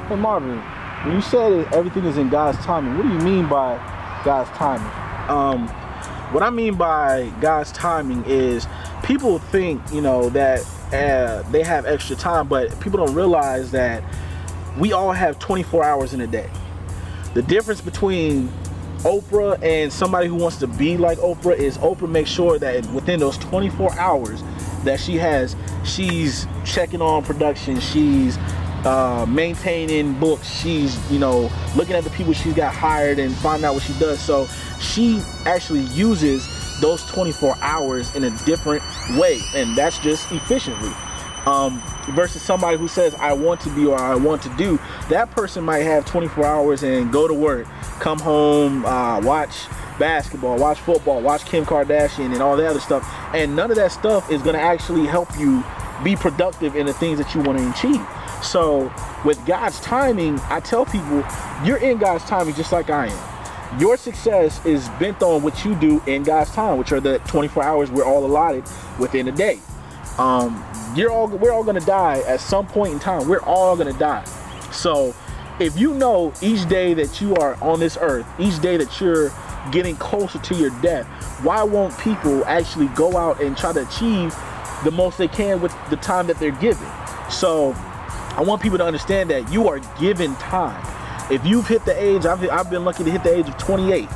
Hey Marvin, when you said everything is in God's timing, what do you mean by God's timing? What I mean by God's timing is people think, you know, that they have extra time, but people don't realize that we all have 24 hours in a day. The difference between Oprah and somebody who wants to be like Oprah is Oprah makes sure that within those 24 hours that she's checking on production, she's maintaining books, she's, you know, looking at the people she's got hired and finding out what she does. So she actually uses those 24 hours in a different way, and that's just efficiently. Versus somebody who says I want to be or I want to do, that person might have 24 hours and go to work, come home, watch basketball, watch football, watch Kim Kardashian and all that other stuff, and none of that stuff is going to actually help you be productive in the things that you want to achieve. So with God's timing, I tell people you're in God's timing just like I am. Your success is bent on what you do in God's time, which are the 24 hours we're all allotted within a day. We're all going to die at some point in time. We're all going to die. So if you know each day that you are on this earth, each day that you're getting closer to your death, why won't people actually go out and try to achieve the most they can with the time that they're given? So I want people to understand that you are given time. If you've hit the age, I've been lucky to hit the age of 28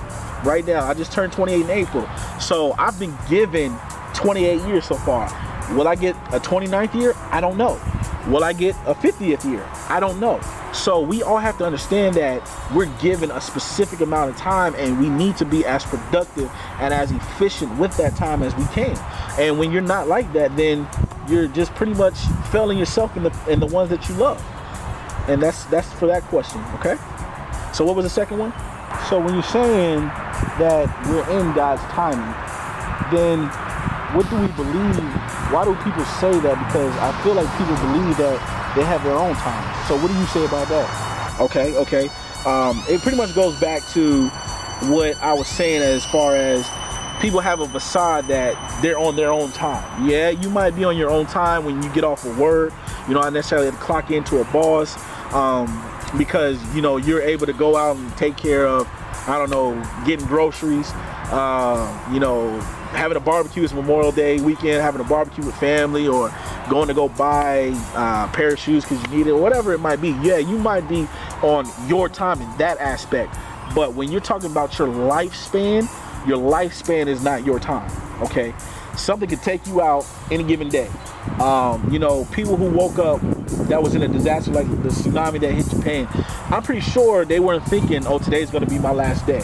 right now. I just turned 28 in April. So I've been given 28 years so far. Will I get a 29th year? I don't know. Will I get a 50th year? I don't know. So we all have to understand that we're given a specific amount of time, and we need to be as productive and as efficient with that time as we can. And when you're not like that, then you're just pretty much failing yourself in the ones that you love. And that's for that question, okay? So what was the second one? So when you're saying that we're in God's timing, then what do we believe? Why do people say that? Because I feel like people believe that they have their own time. So what do you say about that? Okay. It pretty much goes back to what I was saying as far as people have a facade that they're on their own time. Yeah, you might be on your own time when you get off of work. You don't necessarily have to clock into a boss because, you know, you're able to go out and take care of, I don't know, getting groceries, you know, having a barbecue. It's Memorial Day weekend, having a barbecue with family, or going to go buy a pair of shoes because you need it, or whatever it might be. Yeah, you might be on your time in that aspect. But when you're talking about your lifespan is not your time, okay? Something could take you out any given day. You know, people who woke up that was in a disaster like the tsunami that hit Japan, I'm pretty sure they weren't thinking, oh, today's going to be my last day.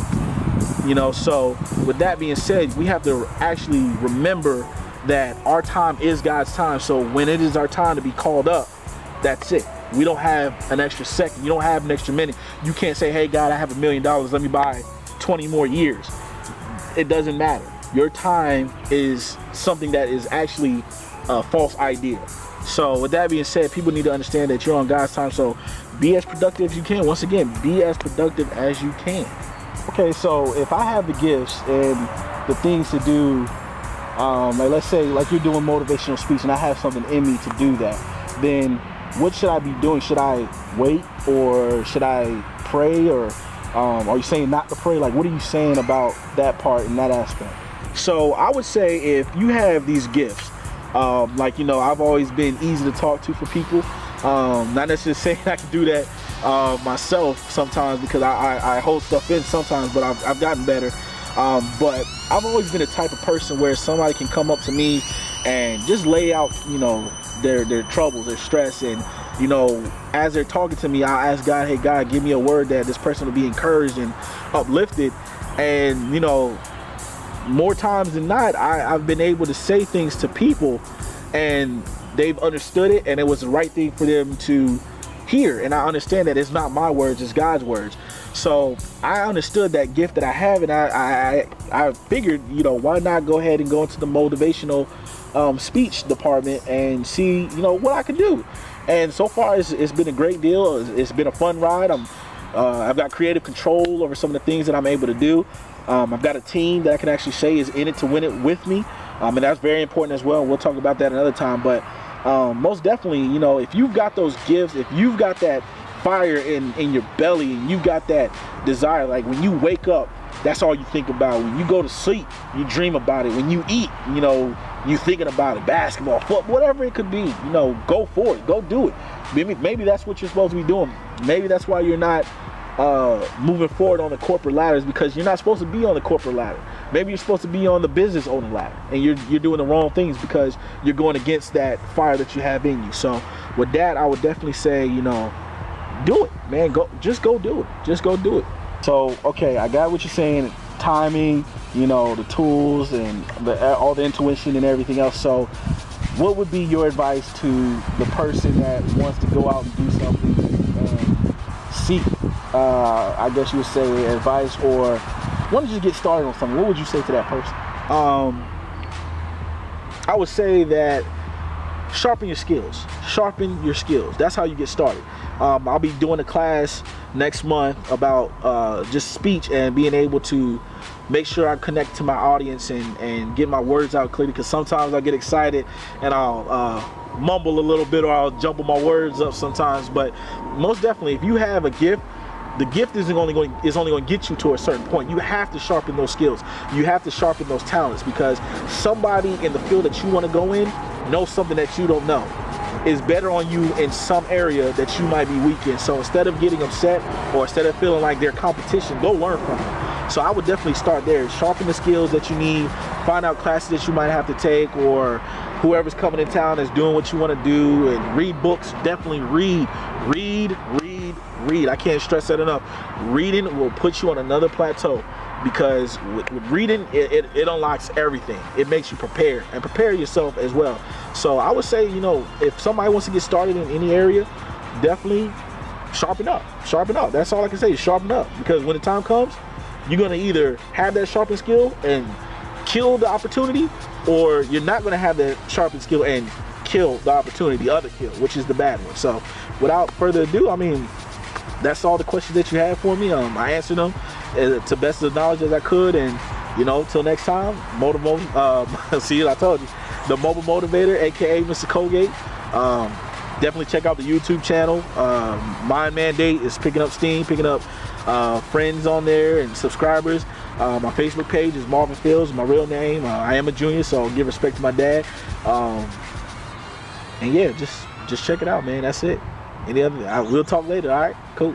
You know, so with that being said, we have to actually remember that our time is God's time. So when it is our time to be called up, that's it. We don't have an extra second. You don't have an extra minute. You can't say, hey, God, I have $1 million. Let me buy 20 more years. It doesn't matter. Your time is something that is actually a false idea. So with that being said, people need to understand that you're on God's time. So be as productive as you can. Once again, be as productive as you can. Okay, so if I have the gifts and the things to do, like let's say like you're doing motivational speech and I have something in me to do that, then what should I be doing? Should I wait, or should I pray, or are you saying not to pray? Like, what are you saying about that part and that aspect? So I would say if you have these gifts, like, you know, I've always been easy to talk to for people. Not necessarily saying I can do that myself sometimes, because I hold stuff in sometimes, but I've gotten better. But I've always been the type of person where somebody can come up to me and just lay out, you know, their troubles, their stress, and, you know, as they're talking to me, I'll ask God, hey, God, give me a word that this person will be encouraged and uplifted. And, you know, more times than not, I've been able to say things to people and they've understood it, and it was the right thing for them to hear. And I understand that it's not my words, it's God's words. So I understood that gift that I have, and I figured, you know, why not go ahead and go into the motivational speech department and see, you know, what I can do. And so far it's been a great deal. It's been a fun ride. I've got creative control over some of the things that I'm able to do. I've got a team that I can actually say is in it to win it with me, and that's very important as well. We'll talk about that another time. But most definitely, you know, if you've got those gifts, if you've got that fire in your belly, and you got that desire. Like when you wake up, that's all you think about. When you go to sleep, you dream about it. When you eat, you know, you thinking about it. Basketball, football, whatever it could be, you know, go for it, go do it. Maybe that's what you're supposed to be doing. Maybe that's why you're not moving forward on the corporate ladders, because you're not supposed to be on the corporate ladder. Maybe you're supposed to be on the business owner ladder, and you're doing the wrong things because you're going against that fire that you have in you. So with that, I would definitely say, you know, do it, man. Just go do it. Just go do it. So, okay, I got what you're saying, timing, you know, the tools and all the intuition and everything else. So what would be your advice to the person that wants to go out and do something and seek, I guess you would say, advice, or want to just get started on something? What would you say to that person? I would say that sharpen your skills. Sharpen your skills. That's how you get started. I'll be doing a class next month about just speech and being able to make sure I connect to my audience and get my words out clearly, because sometimes I get excited and I'll mumble a little bit, or I'll jumble my words up sometimes. But most definitely, if you have a gift, the gift is only going to get you to a certain point. You have to sharpen those skills. You have to sharpen those talents, because somebody in the field that you want to go in knows something that you don't know, is better on you in some area that you might be weak in. So instead of getting upset, or instead of feeling like they're competition, go learn from them. So I would definitely start there. Sharpen the skills that you need. Find out classes that you might have to take, or whoever's coming in town is doing what you want to do, and read books. Definitely read. I can't stress that enough. Reading will put you on another plateau, because with reading, it unlocks everything. It makes you prepare, and prepare yourself as well. So I would say, you know, if somebody wants to get started in any area, definitely sharpen up. Sharpen up. That's all I can say, is sharpen up, because when the time comes, you're going to either have that sharpened skill and kill the opportunity, or you're not going to have that sharpened skill and kill the opportunity, the other kill, which is the bad one. So without further ado, I mean, that's all the questions that you had for me. I answered them to best of the knowledge as I could, and you know, till next time, see, I told you, the Mobile Motivator, aka Mr. Colgate. Definitely check out the YouTube channel. Mind Mandate is picking up steam, picking up friends on there and subscribers. My Facebook page is Marvin Fields, my real name. I am a junior, so give respect to my dad. And yeah, just check it out, man. That's it. Any other? We'll talk later. All right, cool.